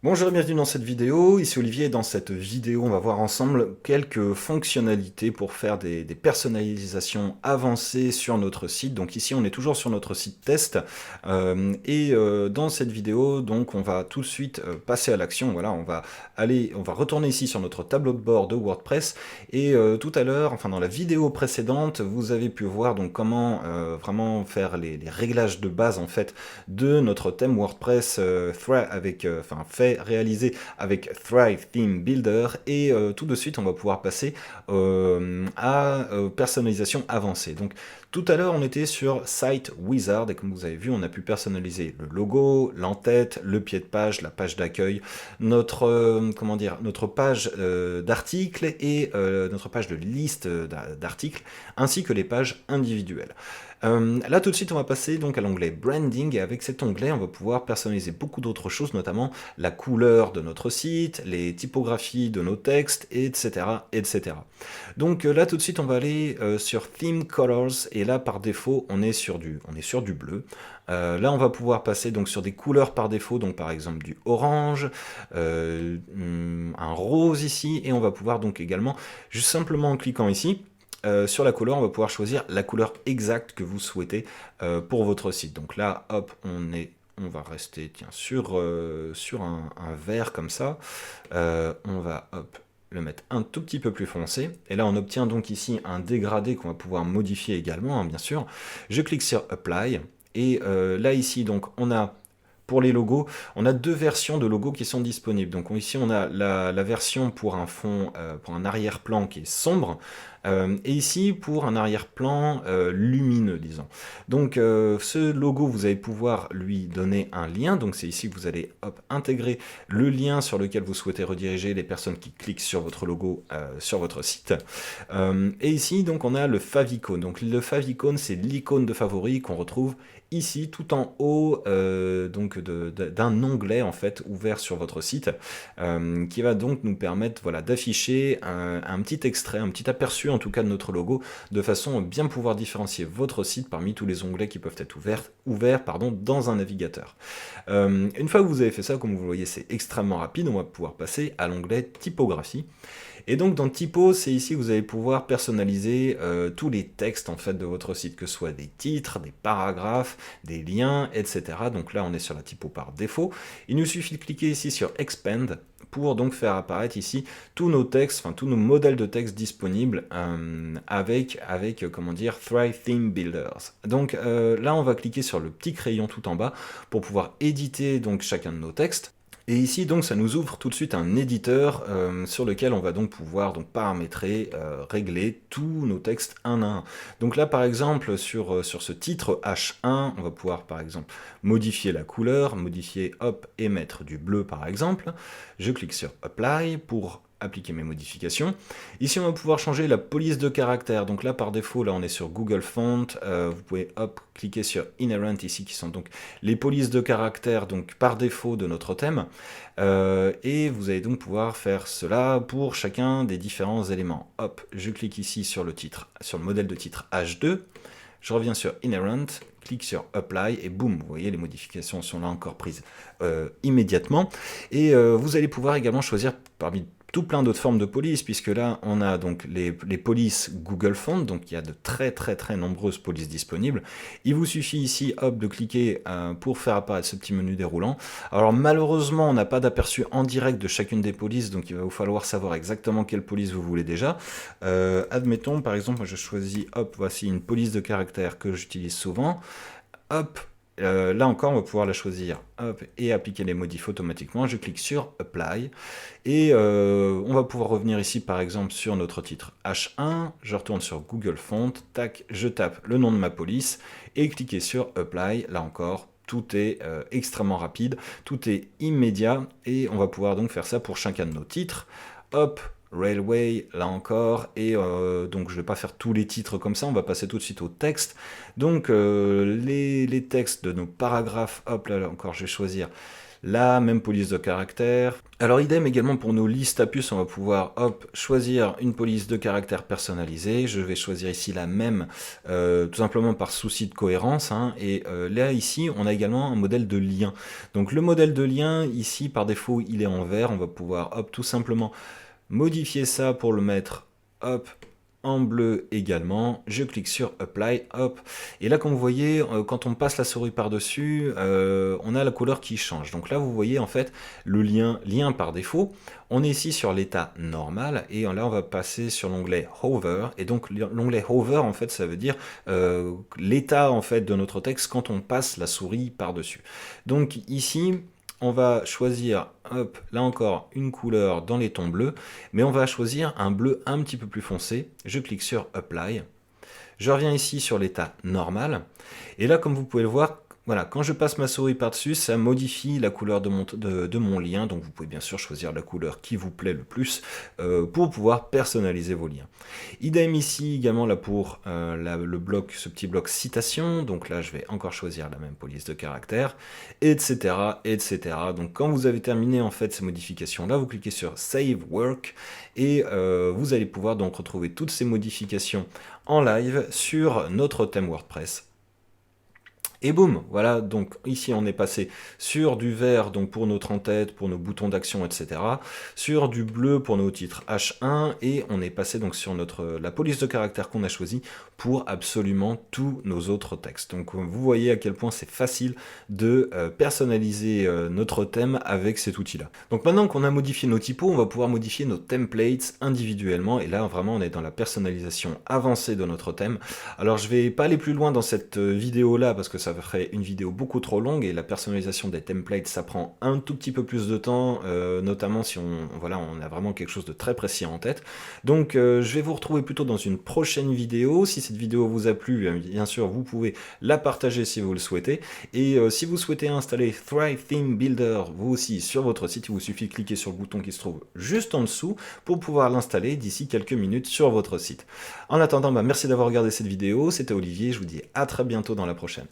Bonjour et bienvenue dans cette vidéo, ici Olivier. Dans cette vidéo, on va voir ensemble quelques fonctionnalités pour faire des personnalisations avancées sur notre site. Donc ici, on est toujours sur notre site test. Dans cette vidéo, donc, on va tout de suite passer à l'action. Voilà, on va retourner ici sur notre tableau de bord de WordPress. Tout à l'heure, enfin dans la vidéo précédente, vous avez pu voir donc comment vraiment faire les réglages de base en fait de notre thème WordPress fait réalisé avec Thrive Theme Builder. Tout de suite, on va pouvoir passer à personnalisation avancée. Donc, tout à l'heure, on était sur Site Wizard et comme vous avez vu, on a pu personnaliser le logo, l'entête, le pied de page, la page d'accueil, notre page d'articles et notre page de liste d'articles, ainsi que les pages individuelles. Là tout de suite on va passer donc à l'onglet Branding et avec cet onglet on va pouvoir personnaliser beaucoup d'autres choses, notamment la couleur de notre site, les typographies de nos textes, etc. etc. Donc là tout de suite on va aller sur Theme Colors et là par défaut on est sur du bleu. Là on va pouvoir passer donc sur des couleurs par défaut, donc par exemple du orange, un rose ici, et on va pouvoir donc également, juste simplement en cliquant ici, sur la couleur, on va pouvoir choisir la couleur exacte que vous souhaitez pour votre site. Donc là, hop, on va rester sur un vert comme ça. On va hop, le mettre un tout petit peu plus foncé. Et là, on obtient donc ici un dégradé qu'on va pouvoir modifier également, hein, bien sûr. Je clique sur Apply. Là, ici, donc, on a pour les logos, on a deux versions de logos qui sont disponibles. Donc ici, on a la version pour un fond, pour un arrière-plan qui est sombre, et ici pour un arrière-plan lumineux, disons. Donc ce logo, vous allez pouvoir lui donner un lien. Donc c'est ici que vous allez intégrer le lien sur lequel vous souhaitez rediriger les personnes qui cliquent sur votre logo sur votre site. Et ici, donc, on a le favicon. Donc le favicon, c'est l'icône de favori qu'on retrouve ici tout en haut d'un onglet en fait ouvert sur votre site qui va donc nous permettre voilà, d'afficher un petit extrait, un petit aperçu en tout cas de notre logo, de façon à bien pouvoir différencier votre site parmi tous les onglets qui peuvent être ouverts dans un navigateur. Une fois que vous avez fait ça, comme vous le voyez, c'est extrêmement rapide. On va pouvoir passer à l'onglet typographie. Et donc dans Typo, c'est ici que vous allez pouvoir personnaliser tous les textes en fait de votre site, que ce soit des titres, des paragraphes, des liens, etc. Donc là, on est sur la typo par défaut. Il nous suffit de cliquer ici sur Expand pour donc faire apparaître ici tous nos textes, enfin tous nos modèles de texte disponibles avec comment dire, Thrive Theme Builders. Donc là, on va cliquer sur le petit crayon tout en bas pour pouvoir éditer donc chacun de nos textes. Et ici, donc, ça nous ouvre tout de suite un éditeur sur lequel on va donc pouvoir donc, paramétrer, régler tous nos textes un à un. Donc là, par exemple, sur ce titre H1, on va pouvoir, par exemple, modifier la couleur, modifier, hop, et mettre du bleu, par exemple. Je clique sur Apply pour appliquer mes modifications. Ici, on va pouvoir changer la police de caractère. Donc là, par défaut, là, on est sur Google Font. Vous pouvez, hop, cliquer sur Inherent ici, qui sont donc les polices de caractère, donc par défaut de notre thème. Et vous allez donc pouvoir faire cela pour chacun des différents éléments. Hop, je clique ici sur le titre, sur le modèle de titre H2. Je reviens sur Inherent, clique sur Apply et boum, vous voyez les modifications sont là encore prises immédiatement. Et vous allez pouvoir également choisir parmi tout plein d'autres formes de polices, puisque là on a donc les polices Google Font, donc il y a de très nombreuses polices disponibles. Il vous suffit ici hop de cliquer pour faire apparaître ce petit menu déroulant. Alors malheureusement on n'a pas d'aperçu en direct de chacune des polices, donc il va vous falloir savoir exactement quelle police vous voulez déjà. Admettons par exemple, moi je choisis, hop, voici une police de caractère que j'utilise souvent. Hop, là encore, on va pouvoir la choisir hop, et appliquer les modifs automatiquement. Je clique sur Apply et on va pouvoir revenir ici par exemple sur notre titre H1. Je retourne sur Google Font, tac, je tape le nom de ma police et cliquer sur Apply. Là encore, tout est extrêmement rapide, tout est immédiat et on va pouvoir donc faire ça pour chacun de nos titres. Hop, Railway, là encore, et donc je ne vais pas faire tous les titres comme ça, on va passer tout de suite au texte. Donc les textes de nos paragraphes, hop là encore, je vais choisir la même police de caractère. Alors idem également pour nos listes à puces, on va pouvoir hop, choisir une police de caractère personnalisée. Je vais choisir ici la même, tout simplement par souci de cohérence, hein. Et là ici on a également un modèle de lien. Donc le modèle de lien ici par défaut il est en vert, on va pouvoir hop, tout simplement modifier ça pour le mettre hop, en bleu également, je clique sur Apply, hop, et là comme vous voyez, quand on passe la souris par-dessus, on a la couleur qui change. Donc là vous voyez en fait le lien par défaut, on est ici sur l'état normal, et là on va passer sur l'onglet Hover, et donc l'onglet Hover en fait ça veut dire l'état en fait de notre texte quand on passe la souris par-dessus. Donc ici, on va choisir, hop, là encore, une couleur dans les tons bleus, mais on va choisir un bleu un petit peu plus foncé. Je clique sur Apply. Je reviens ici sur l'état normal. Et là, comme vous pouvez le voir, voilà, quand je passe ma souris par-dessus, ça modifie la couleur de mon lien. Donc vous pouvez bien sûr choisir la couleur qui vous plaît le plus pour pouvoir personnaliser vos liens. Idem ici également là pour le bloc, ce petit bloc citation. Donc là, je vais encore choisir la même police de caractère, etc., etc. Donc quand vous avez terminé en fait ces modifications-là, vous cliquez sur Save Work et vous allez pouvoir donc retrouver toutes ces modifications en live sur notre thème WordPress. Et boum, voilà, donc ici on est passé sur du vert donc pour notre en-tête, pour nos boutons d'action, etc. Sur du bleu pour nos titres H1, et on est passé donc sur la police de caractère qu'on a choisie pour absolument tous nos autres textes. Donc vous voyez à quel point c'est facile de personnaliser notre thème avec cet outil-là. Donc maintenant qu'on a modifié nos typos, on va pouvoir modifier nos templates individuellement, et là vraiment on est dans la personnalisation avancée de notre thème. Alors je vais pas aller plus loin dans cette vidéo-là parce que ça ferait une vidéo beaucoup trop longue, et la personnalisation des templates ça prend un tout petit peu plus de temps, notamment si on a vraiment quelque chose de très précis en tête. Donc je vais vous retrouver plutôt dans une prochaine vidéo. Si cette vidéo vous a plu, bien sûr vous pouvez la partager si vous le souhaitez, et si vous souhaitez installer Thrive Theme Builder vous aussi sur votre site, il vous suffit de cliquer sur le bouton qui se trouve juste en dessous pour pouvoir l'installer d'ici quelques minutes sur votre site. En attendant, merci d'avoir regardé cette vidéo, c'était Olivier, je vous dis à très bientôt dans la prochaine.